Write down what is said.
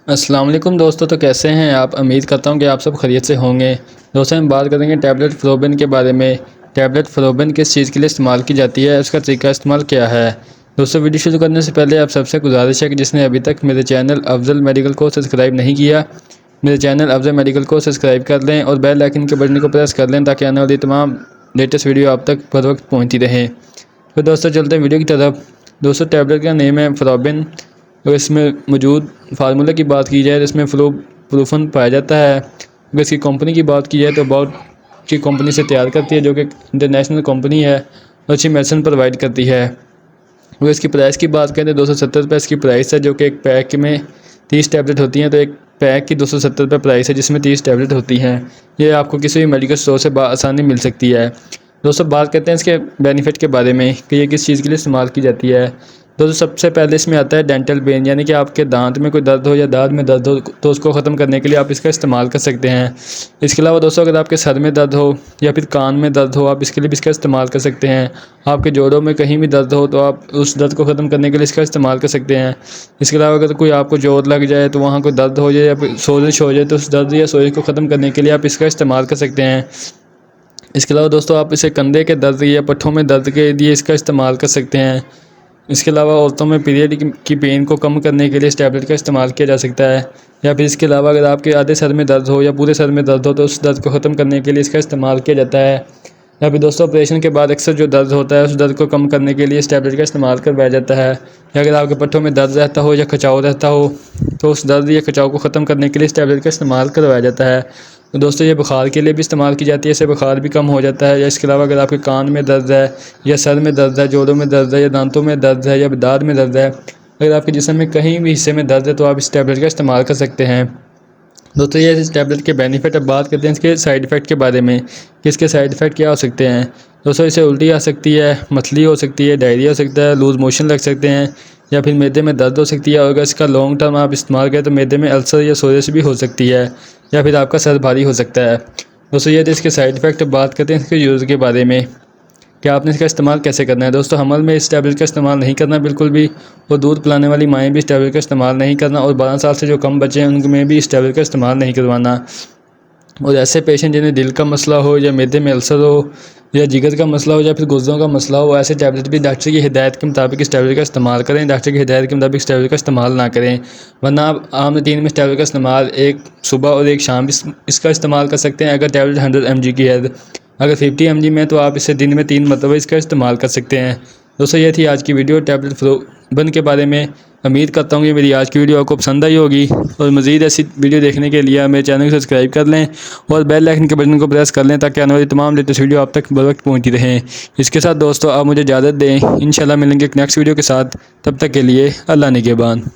अस्सलाम वालेकुम दोस्तों। तो कैसे हैं आप? उम्मीद करता हूं कि आप सब खैरियत से होंगे। दोस्तों हम बात करेंगे टैबलेट फ्लोबिन के बारे में। टैबलेट फ्लोबिन किस चीज़ के लिए इस्तेमाल की जाती है, उसका तरीका इस्तेमाल क्या है। दोस्तों वीडियो शुरू करने से पहले आप सबसे गुजारिश है कि जिसने अभी तक मेरे चैनल अफजल मेडिकल को सब्सक्राइब नहीं किया, मेरे चैनल अफजल मेडिकल को सब्सक्राइब कर लें और बेल आइकन के बटन को प्रेस कर लें ताकि आने वाली तमाम लेटेस्ट वीडियो आप तक बर वक्त पहुँचती रहें। तो दोस्तों चलते हैं वीडियो की तरफ। दोस्तों टैबलेट का नेम है फ्लोबिन। अगर इसमें मौजूद फार्मूला की बात की जाए तो इसमें फ्लूफन पाया जाता है। अगर इसकी कंपनी की बात की जाए तो बहुत की कंपनी से तैयार करती है, जो कि इंटरनेशनल कंपनी है और अच्छी मेडिसिन प्रोवाइड करती है। अगर इसकी प्राइस की बात करें तो 270 रुपये इसकी प्राइस है, जो कि एक पैक में 30 टैबलेट होती हैं। तो एक पैक की 270 रुपये प्राइस है जिसमें 30 टैबलेट होती हैं। ये आपको किसी भी मेडिकल स्टोर से आसानी मिल सकती है। दोस्तों बात करते हैं इसके बेनिफिट के बारे में कि ये किस चीज़ के लिए इस्तेमाल की जाती है। दोस्तों सबसे पहले इसमें आता है डेंटल पेन, यानी कि आपके दांत में कोई दर्द हो या दांत में दर्द हो तो उसको ख़त्म करने के लिए आप इसका इस्तेमाल कर सकते हैं। इसके अलावा दोस्तों अगर आपके सर में दर्द हो या फिर कान में दर्द हो, आप इसके लिए भी इसका इस्तेमाल कर सकते हैं। आपके जोड़ों में कहीं भी दर्द हो तो आप उस दर्द को ख़त्म करने के लिए इसका इस्तेमाल कर सकते हैं। इसके अलावा अगर कोई आपको चोट लग जाए तो वहाँ कोई दर्द हो जाए या फिर सोजिश हो जाए तो उस दर्द या सोजिश को ख़त्म करने के लिए आप इसका इस्तेमाल कर सकते हैं। इसके अलावा दोस्तों आप इसे कंधे के दर्द या पट्ठों में दर्द के लिए इसका इस्तेमाल कर सकते हैं। इसके अलावा औरतों में पीरियड की पेन को कम करने के लिए इस टैबलेट का इस्तेमाल किया जा सकता है। या फिर इसके अलावा अगर आपके आधे सर में दर्द हो या पूरे सर में दर्द हो तो उस दर्द को ख़त्म करने के लिए इसका इस्तेमाल किया जाता है। या फिर दोस्तों ऑपरेशन के बाद अक्सर जो दर्द होता है उस दर्द को कम करने के लिए इस टैबलेट का इस्तेमाल करवाया जाता है। या अगर आपके पट्टों में दर्द रहता हो या खिंचाव रहता हो तो उस दर्द या खिंचाव को ख़त्म करने के लिए इस टैबलेट का इस्तेमाल करवाया जाता है। तो दोस्तों ये बुखार के लिए भी इस्तेमाल की जाती है, इससे बुखार भी कम हो जाता है। या इसके अलावा अगर आपके कान में दर्द है या सर में दर्द है, जोड़ों में दर्द है या दांतों में दर्द है या दांत में दर्द है, अगर आपके जिस्म में कहीं भी हिस्से में दर्द है तो आप इस टैबलेट का इस्तेमाल कर सकते हैं। दोस्तों ये इस टैबलेट के बेनिफिट। अब बात करते हैं इसके साइड इफ़ेक्ट के बारे में कि इसके साइड इफ़ेक्ट क्या हो सकते हैं। दोस्तों इसे उल्टी आ सकती है, मसली हो सकती है, डायरिया हो सकता है, लूज़ मोशन लग सकते हैं या फिर मैदे में दर्द हो सकती है। और अगर इसका लॉन्ग टर्म आप इस्तेमाल करें तो मैदे में अल्सर या सोरियासिस भी हो सकती है या फिर आपका सर भारी हो सकता है। दोस्तों ये तो इसके साइड इफ़ेक्ट। बात करते हैं इसके यूज़ के बारे में कि आपने इसका इस्तेमाल कैसे करना है। दोस्तों हमल में इस टैबलेट का इस्तेमाल नहीं करना बिल्कुल भी, और दूध पिलाने वाली माएँ भी इस टैबलेट का इस्तेमाल नहीं करना, और 12 साल से जो कम बच्चे हैं उनमें भी इस टैबलेट का इस्तेमाल नहीं करवाना। और ऐसे पेशेंट जिन्हें दिल का मसला हो या मैदे में अल्सर हो या जिगर का मसला हो या फिर गुर्दों का मसला हो, ऐसे टैबलेट भी डॉक्टर की हिदायत के मुताबिक इस टैबलेट का इस्तेमाल करें। डॉक्टर की हिदायत के मुताबिक इस टैबलेट का इस्तेमाल ना करें, वरना आप आम रूटीन में इस टैबलेट का इस्तेमाल एक सुबह और एक शाम इसका इस्तेमाल कर सकते हैं। अगर टैबलेट 100 mg की है, अगर 50 mg में तो आप इसे दिन में 3 मरतबा इसका इस्तेमाल कर सकते हैं। दोस्तों ये थी आज की वीडियो टैबलेट फ्लोबिन के बारे में। उम्मीद करता हूँ कि मेरी आज की वीडियो आपको पसंद आई होगी, और मज़ीद ऐसी वीडियो देखने के लिए मेरे चैनल को सब्सक्राइब कर लें और बेल आइकन के बटन को प्रेस कर लें ताकि आने वाली तमाम लेटेस्ट वीडियो आप तक बर वक्त पहुँचती रहें। इसके साथ दोस्तों आप मुझे इजाज़त दें, इंशाल्लाह मिलेंगे एक नेक्स्ट वीडियो के साथ। तब तक के लिए अल्लाह निगहबान।